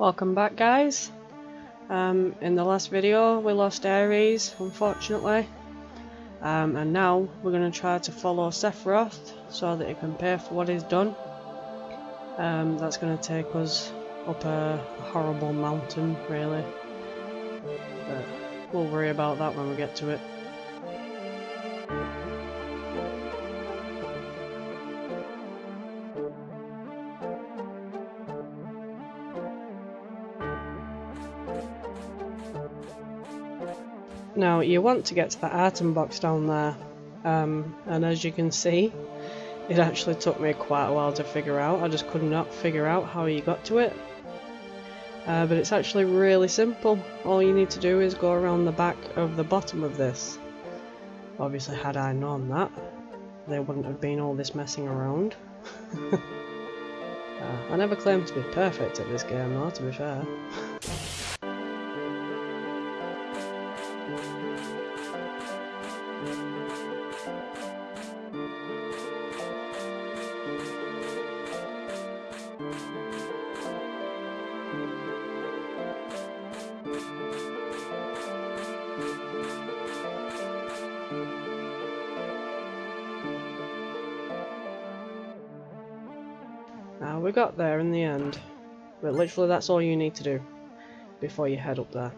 Welcome back, guys. In the last video we lost Ares, unfortunately, and now we're going to try to follow Sephiroth so that he can pay for what he's done. That's going to take us up a horrible mountain, really, but we'll worry about that when we get to it. Now, you want to get to that item box down there, and as you can see, it actually took me quite a while to figure out. I just could not figure out how you got to it. But it's actually really simple. All you need to do is go around the back of the bottom of this. Obviously, had I known that, there wouldn't have been all this messing around. I never claimed to be perfect at this game though, to be fair. Now we got there in the end, but literally that's all you need to do before you head up there.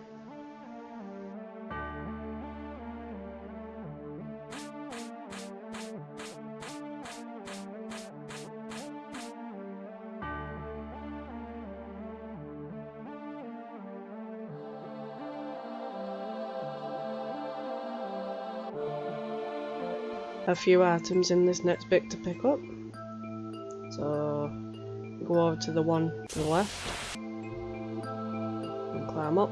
A few items in this next bit to pick up, so go over to the one to the left and climb up.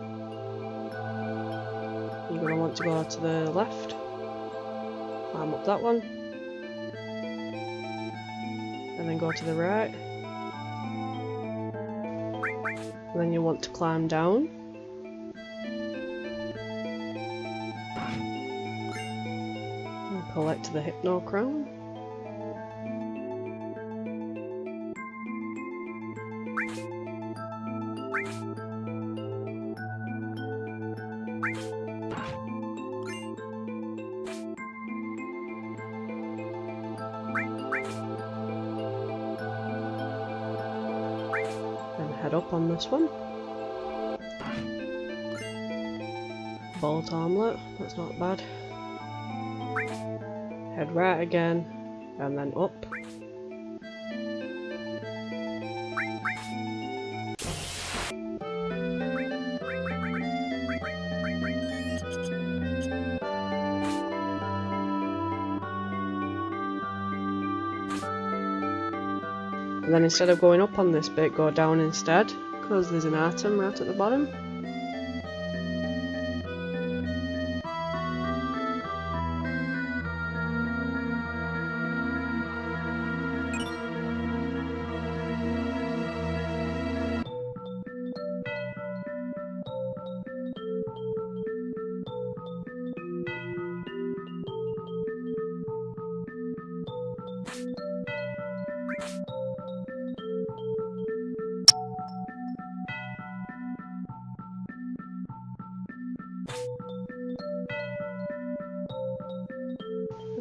You're going to want to go to the left, climb up that one, and then go to the right, and then you want to climb down. And collect the Hypno Crown. Head up on this one. Bolt armlet, that's not bad. Head right again, and then up. And then instead of going up on this bit, go down instead, because there's an item right at the bottom.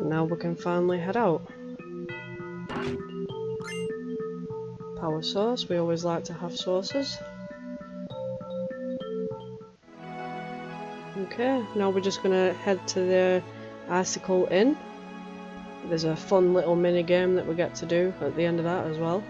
Now we can finally head out. Power source, we always like to have sources. Okay, now we're just gonna head to the Icicle Inn. There's a fun little mini game that we get to do at the end of that as well.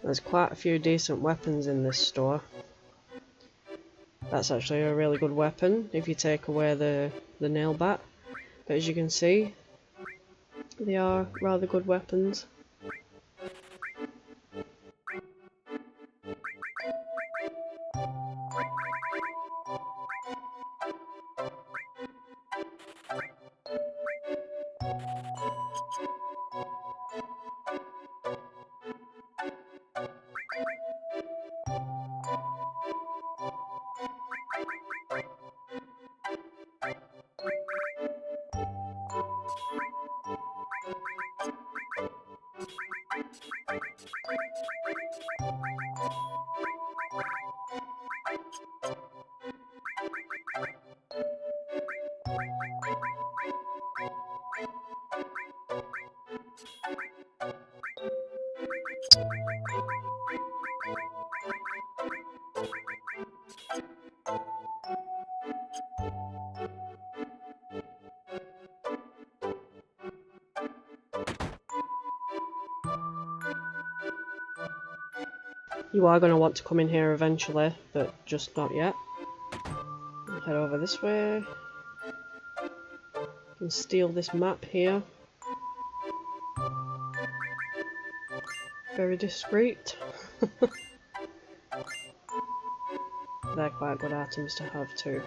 There's quite a few decent weapons in this store. That's actually a really good weapon if you take away the nail bat. But as you can see, they are rather good weapons. You are going to want to come in here eventually, but just not yet. Head over this way. You can steal this map here. Very discreet. They're quite good items to have too.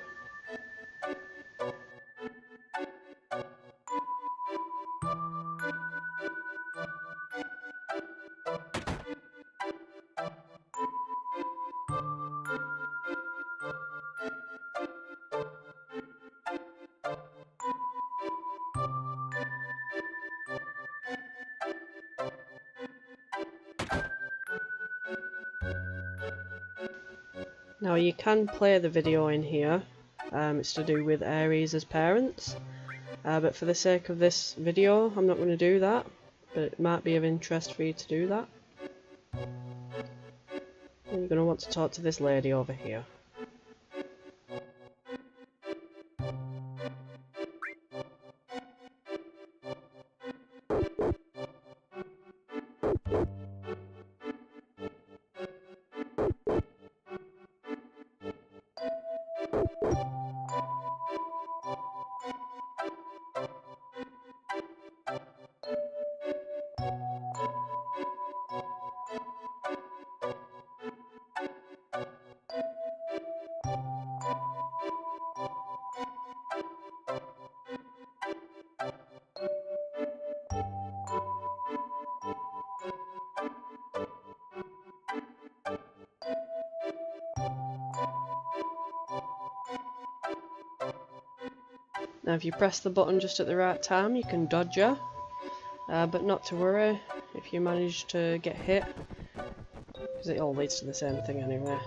Now you can play the video in here, it's to do with Aries as parents, but for the sake of this video I'm not going to do that, but it might be of interest for you to do that. And you're going to want to talk to this lady over here. Now if you press the button just at the right time you can dodge her, but not to worry if you manage to get hit, because it all leads to the same thing anyway.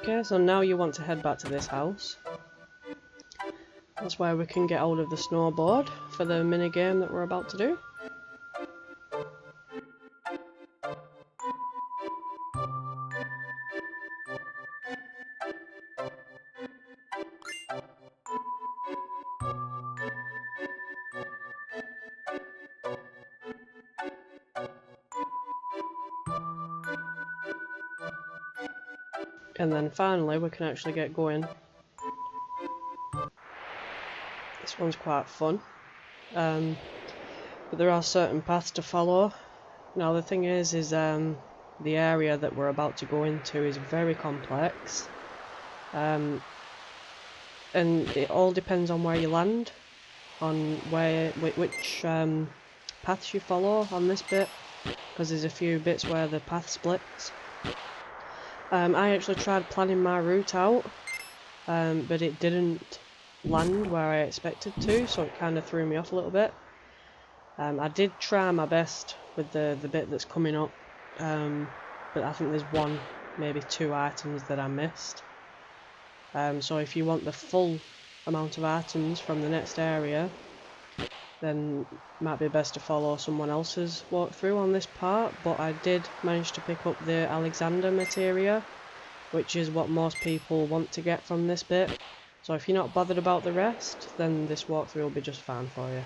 Okay, so now you want to head back to this house. That's where we can get hold of the snowboard for the mini game that we're about to do. And then finally we can actually get going. This one's quite fun, but there are certain paths to follow. Now the thing is the area that we're about to go into is very complex, and it all depends on where you land, on which paths you follow on this bit, because there's a few bits where the path splits. I actually tried planning my route out, but it didn't land where I expected to, so it kind of threw me off a little bit. I did try my best with the bit that's coming up, but I think there's one, maybe two items that I missed. So if you want the full amount of items from the next area, then it might be best to follow someone else's walkthrough on this part, but I did manage to pick up the Alexander materia, which is what most people want to get from this bit. So if you're not bothered about the rest, then this walkthrough will be just fine for you.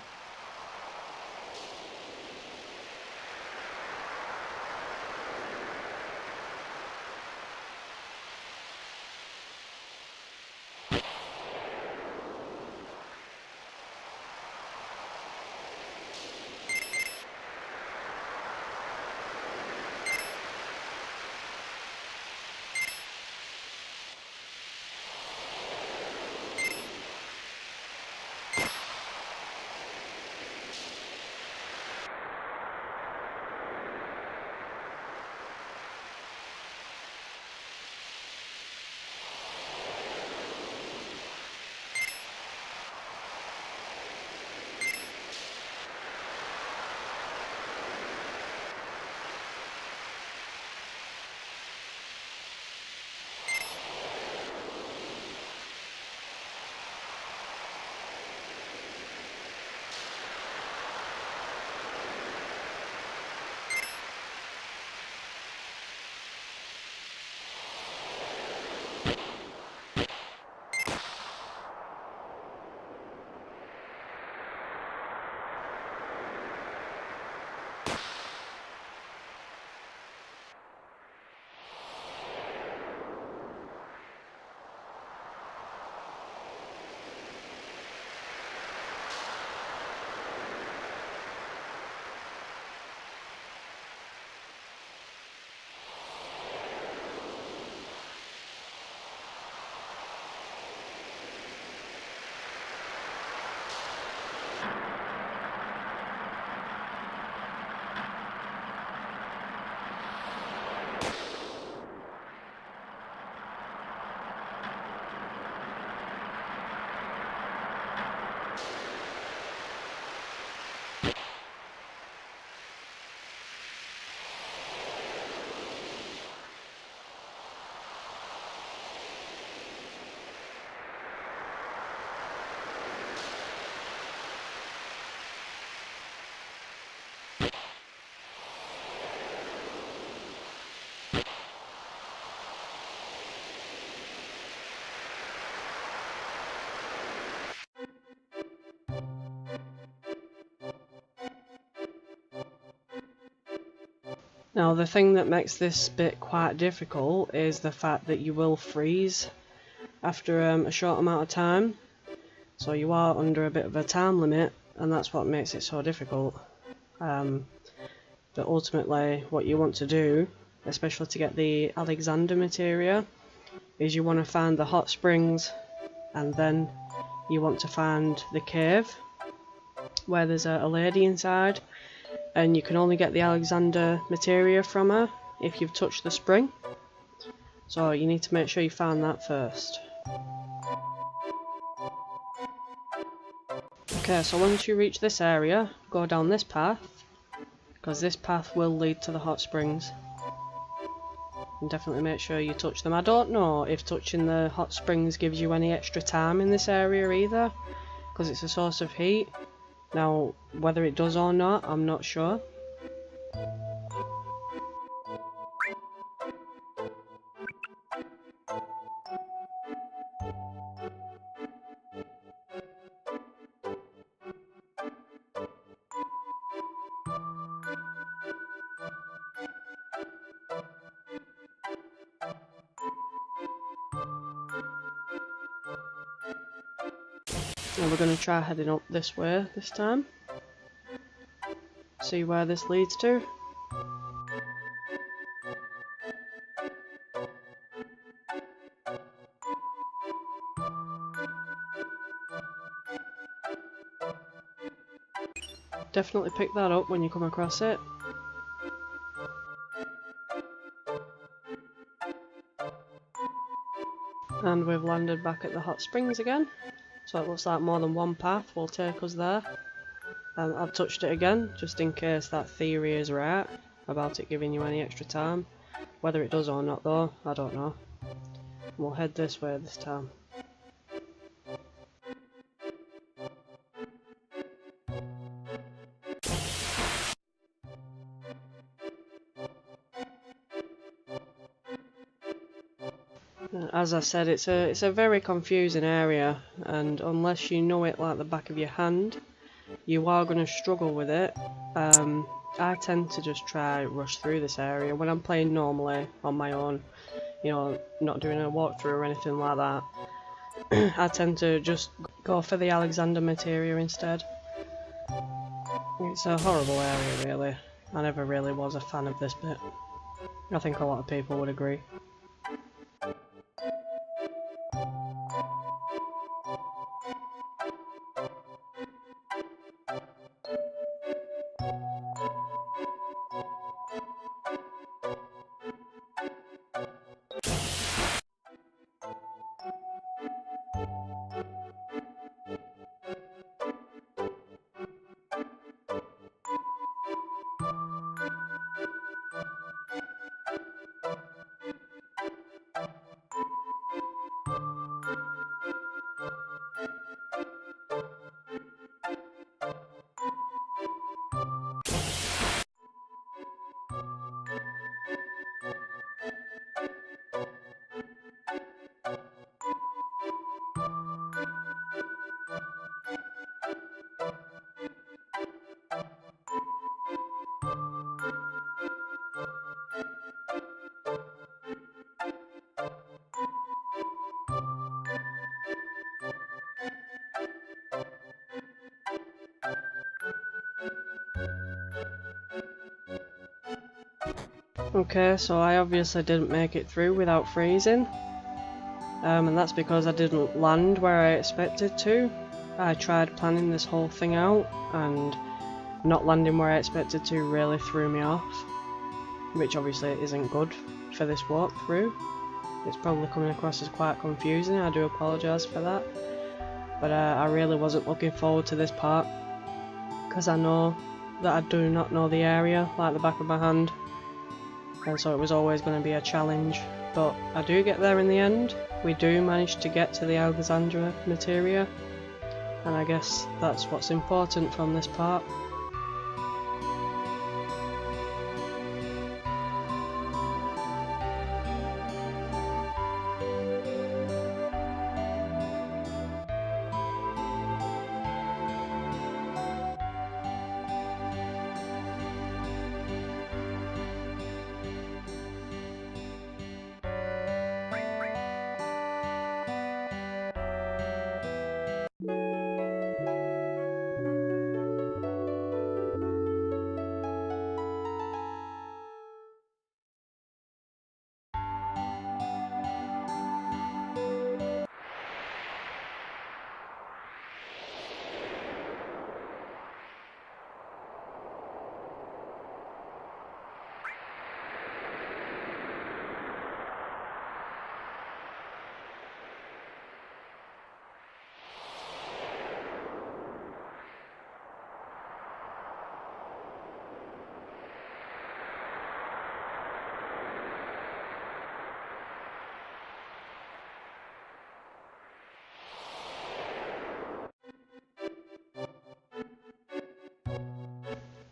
Now the thing that makes this bit quite difficult is the fact that you will freeze after a short amount of time. So you are under a bit of a time limit, and that's what makes it so difficult. But ultimately what you want to do, especially to get the Alexander materia, is you want to find the hot springs, and then you want to find the cave where there's a lady inside, and you can only get the Alexander materia from her if you've touched the spring. So you need to make sure you find that first. Okay, so once you reach this area, go down this path, because this path will lead to the hot springs. And definitely make sure you touch them. I don't know if touching the hot springs gives you any extra time in this area either, because it's a source of heat. Now, whether it does or not, I'm not sure. And we're going to try heading up this way this time. See where this leads to. Definitely pick that up when you come across it. And we've landed back at the hot springs again. So it looks like more than one path will take us there. I've touched it again, just in case that theory is right about it giving you any extra time. Whether it does or not though, I don't know. We'll head this way this time. As I said, it's a very confusing area, and unless you know it like the back of your hand, you are going to struggle with it. I tend to just try rush through this area when I'm playing normally on my own, you know, not doing a walkthrough or anything like that. I tend to just go for the Alexander materia instead. It's a horrible area, really. I never really was a fan of this bit. I think a lot of people would agree. Okay, so I obviously didn't make it through without freezing, and that's because I didn't land where I expected to. I tried planning this whole thing out, and not landing where I expected to really threw me off, which obviously isn't good for this walkthrough. It's probably coming across as quite confusing, I do apologise for that, but I really wasn't looking forward to this part, because I know that I do not know the area like the back of my hand. And so it was always going to be a challenge, but I do get there in the end. We do manage to get to the Alexandra materia, and I guess that's what's important from this part.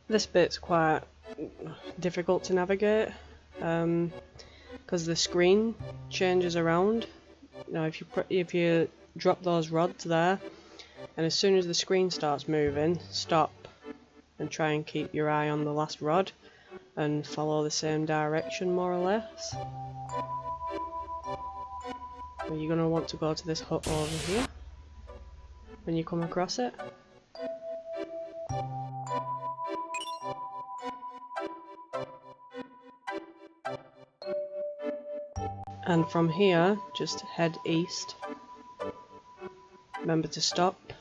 This bit's quite difficult to navigate, because the screen changes around. Now if you drop those rods there, and as soon as the screen starts moving, stop and try and keep your eye on the last rod and follow the same direction more or less. So you're going to want to go to this hut over here when you come across it. And from here, just head east. Remember to stop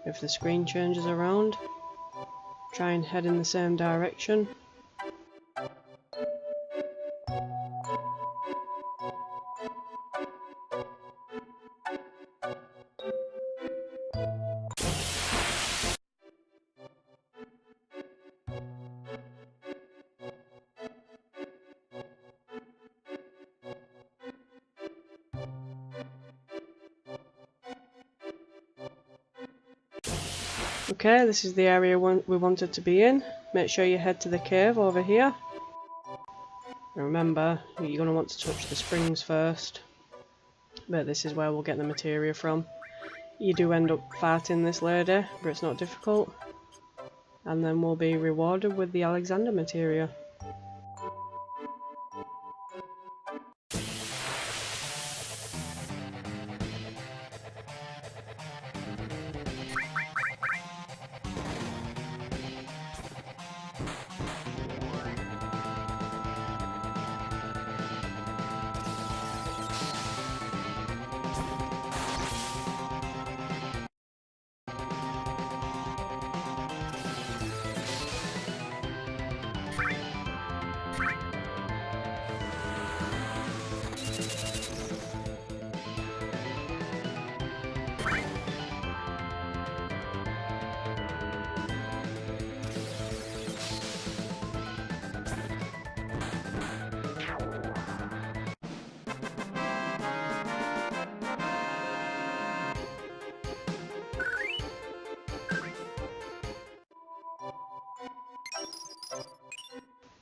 if the screen changes around. Try and head in the same direction. Okay, this is the area we wanted to be in. Make sure you head to the cave over here. And remember, you're going to want to touch the springs first. but this is where we'll get the materia from. You do end up fighting this lady, but it's not difficult. And then we'll be rewarded with the Alexander materia.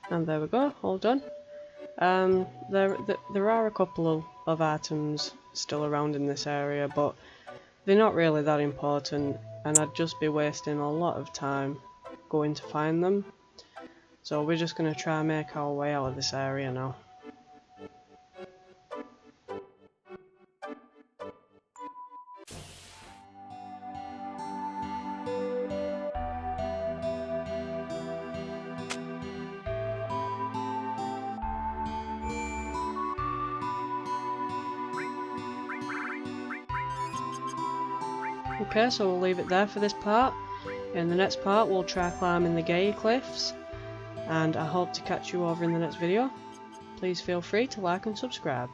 And there we go, all done. There are a couple of items still around in this area, but they're not really that important, and I'd just be wasting a lot of time going to find them. So we're just going to try and make our way out of this area now. Okay, so we'll leave it there for this part. In the next part we'll try climbing the Glacier cliffs, and I hope to catch you over in the next video. Please feel free to like and subscribe.